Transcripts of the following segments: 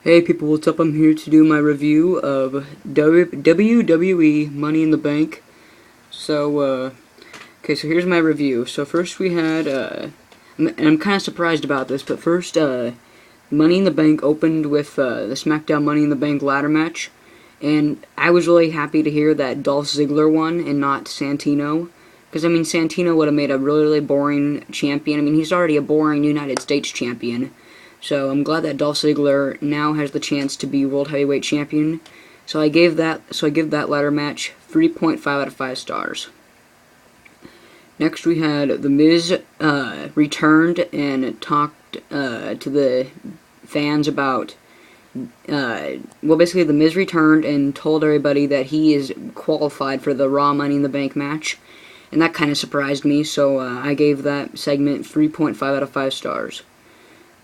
Hey people, what's up? I'm here to do my review of WWE Money in the Bank. Okay, so here's my review. So first we had, and I'm kind of surprised about this, but first, Money in the Bank opened with the SmackDown Money in the Bank ladder match, and I was really happy to hear that Dolph Ziggler won and not Santino, because I mean Santino would have made a really boring champion. I mean he's already a boring United States champion. So I'm glad that Dolph Ziggler now has the chance to be World Heavyweight Champion. So I give that ladder match 3.5 out of 5 stars. Next we had The Miz returned and talked to the fans about basically The Miz returned and told everybody that he is qualified for the Raw Money in the Bank match. And that kind of surprised me, so I gave that segment 3.5 out of 5 stars.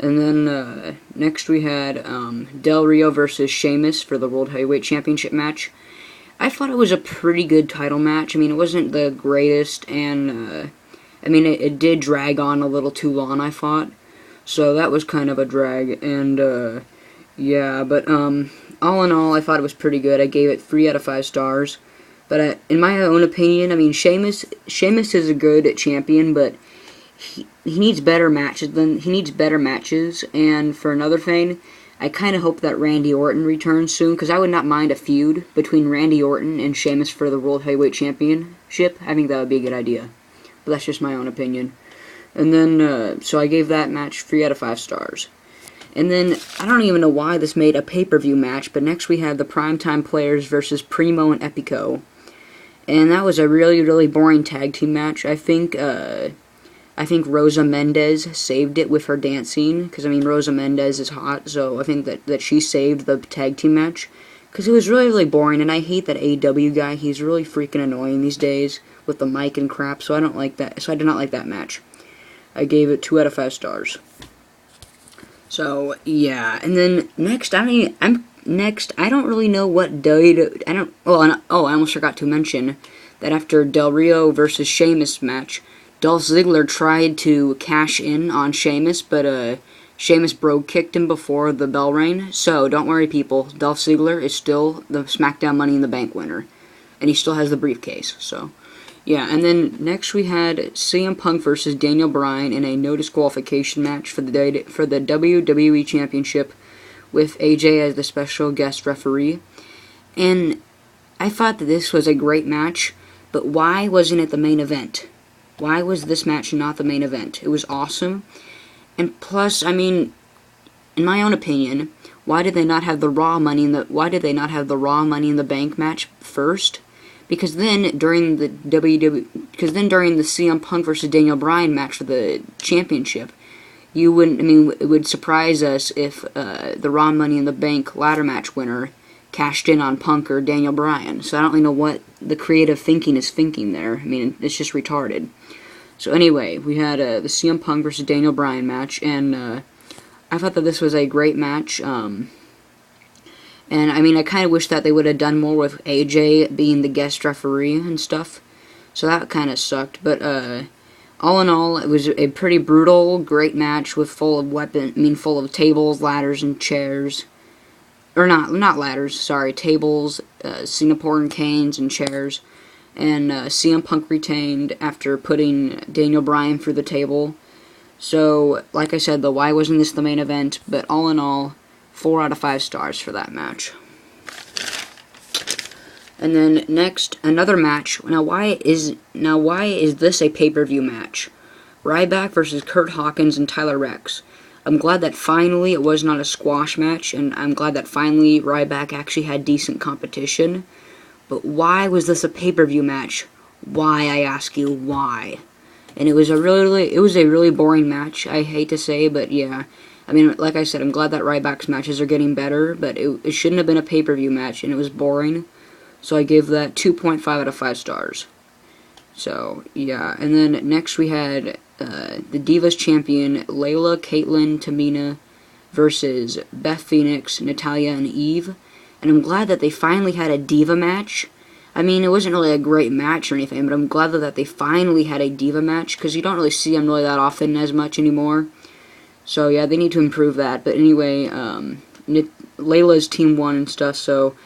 And then next we had Del Rio versus Sheamus for the World Heavyweight Championship match. I thought it was a pretty good title match. I mean, it wasn't the greatest, and I mean, it did drag on a little too long, I thought. So that was kind of a drag, and yeah, but all in all, I thought it was pretty good. I gave it 3 out of 5 stars. But in my own opinion, I mean, Sheamus is a good champion, but he needs better matches. And for another thing, I kind of hope that Randy Orton returns soon, because I would not mind a feud between Randy Orton and Sheamus for the World Heavyweight Championship. I think that would be a good idea, but that's just my own opinion. And then, so I gave that match 3 out of 5 stars. And then, I don't even know why this made a pay-per-view match, but next we had the Primetime Players versus Primo and Epico. And that was a really boring tag team match. I think Rosa Mendez saved it with her dancing, because, I mean, Rosa Mendez is hot, so I think that she saved the tag team match, because it was really boring, and I hate that AEW guy. He's really freaking annoying these days with the mic and crap, so I don't like that, so I did not like that match. I gave it 2 out of 5 stars. So, yeah, and then next, I don't really know what I almost forgot to mention that after Del Rio versus Sheamus match, Dolph Ziggler tried to cash in on Sheamus, but Sheamus kicked him before the bell rang. So don't worry, people. Dolph Ziggler is still the SmackDown Money in the Bank winner, and he still has the briefcase. So yeah, and then next we had CM Punk versus Daniel Bryan in a no disqualification match for the WWE Championship, with AJ as the special guest referee. And I thought that this was a great match, but why wasn't it the main event? Why was this match not the main event? It was awesome. And plus, I mean, in my own opinion, why did they not have the Raw Money in the Bank match first? Because then during the CM Punk versus Daniel Bryan match for the championship, it would surprise us if the Raw Money in the Bank ladder match winner cashed in on Punk or Daniel Bryan. So I don't really know what the creative thinking is thinking there. I mean, it's just retarded. So anyway, we had the CM Punk versus Daniel Bryan match, and I thought that this was a great match. And I mean, I kind of wish that they would have done more with AJ being the guest referee and stuff. So that kind of sucked. But all in all, it was a pretty brutal, great match with full of tables, ladders, and chairs. Or not ladders, sorry, tables, Singaporean canes, and chairs. And CM Punk retained after putting Daniel Bryan through the table. So, like I said, why wasn't this the main event? But all in all, 4 out of 5 stars for that match. And then next, another match. Now why is this a pay-per-view match? Ryback versus Curt Hawkins and Tyler Rex. I'm glad that finally it was not a squash match, and I'm glad that finally Ryback actually had decent competition. But why was this a pay-per-view match? Why, I ask you, why? And it was a really boring match, I hate to say, but yeah. I mean, like I said, I'm glad that Ryback's matches are getting better, but it shouldn't have been a pay-per-view match, and it was boring. So I give that 2.5 out of 5 stars. So, yeah. And then next we had the Divas Champion, Layla, Kaitlyn, Tamina, versus Beth Phoenix, Natalya, and Eve. And I'm glad that they finally had a Diva match. I mean, it wasn't really a great match or anything, but I'm glad that they finally had a Diva match, because you don't really see them really that often as much anymore. So, yeah, they need to improve that. But anyway, Layla's team won and stuff, so,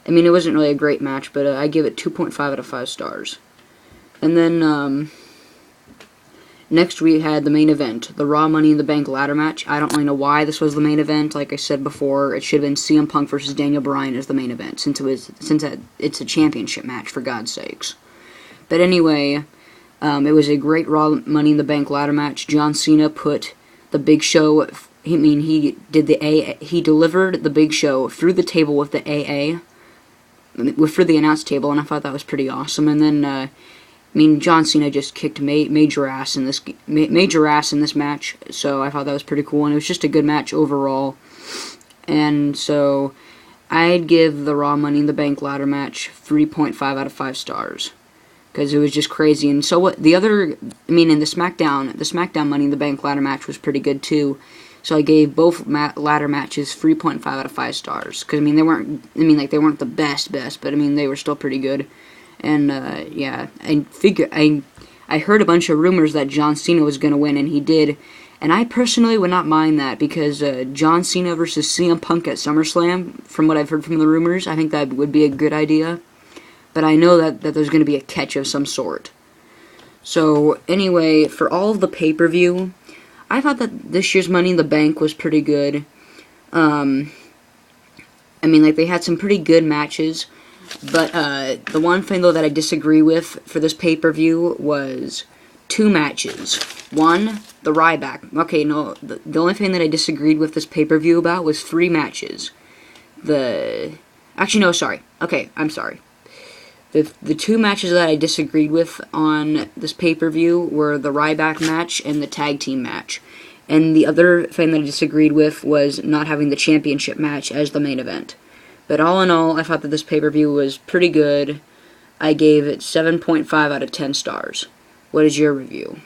I mean, it wasn't really a great match, but I give it 2.5 out of 5 stars. And then, next we had the main event, the Raw Money in the Bank ladder match. I don't really know why this was the main event. Like I said before, it should have been CM Punk versus Daniel Bryan as the main event, since it's a championship match, for God's sakes. But anyway, it was a great Raw Money in the Bank ladder match. John Cena put the Big Show. He delivered the Big Show through the table with the AA, through the announce table, and I thought that was pretty awesome. And then, John Cena just kicked major ass in this match, so I thought that was pretty cool, and it was just a good match overall. And so, I'd give the Raw Money in the Bank ladder match 3.5 out of 5 stars. Because it was just crazy. And so in the SmackDown Money in the Bank ladder match was pretty good too. So I gave both ladder matches 3.5 out of 5 stars. Because they weren't the best, but they were still pretty good. And yeah, I heard a bunch of rumors that John Cena was gonna win, and he did. And I personally would not mind that, because John Cena versus CM Punk at SummerSlam, from what I've heard from the rumors, I think that would be a good idea. But I know that there's going to be a catch of some sort. So, anyway, for all of the pay-per-view, I thought that this year's Money in the Bank was pretty good. They had some pretty good matches. But the one thing, though, that I disagree with for this pay-per-view was 2 matches. One, the Ryback. Okay, no, the only thing that I disagreed with this pay-per-view about was 3 matches. Actually, no, sorry. Okay, I'm sorry. The 2 matches that I disagreed with on this pay-per-view were the Ryback match and the tag team match. And the other thing that I disagreed with was not having the championship match as the main event. But all in all, I thought that this pay-per-view was pretty good. I gave it 7.5 out of 10 stars. What is your review?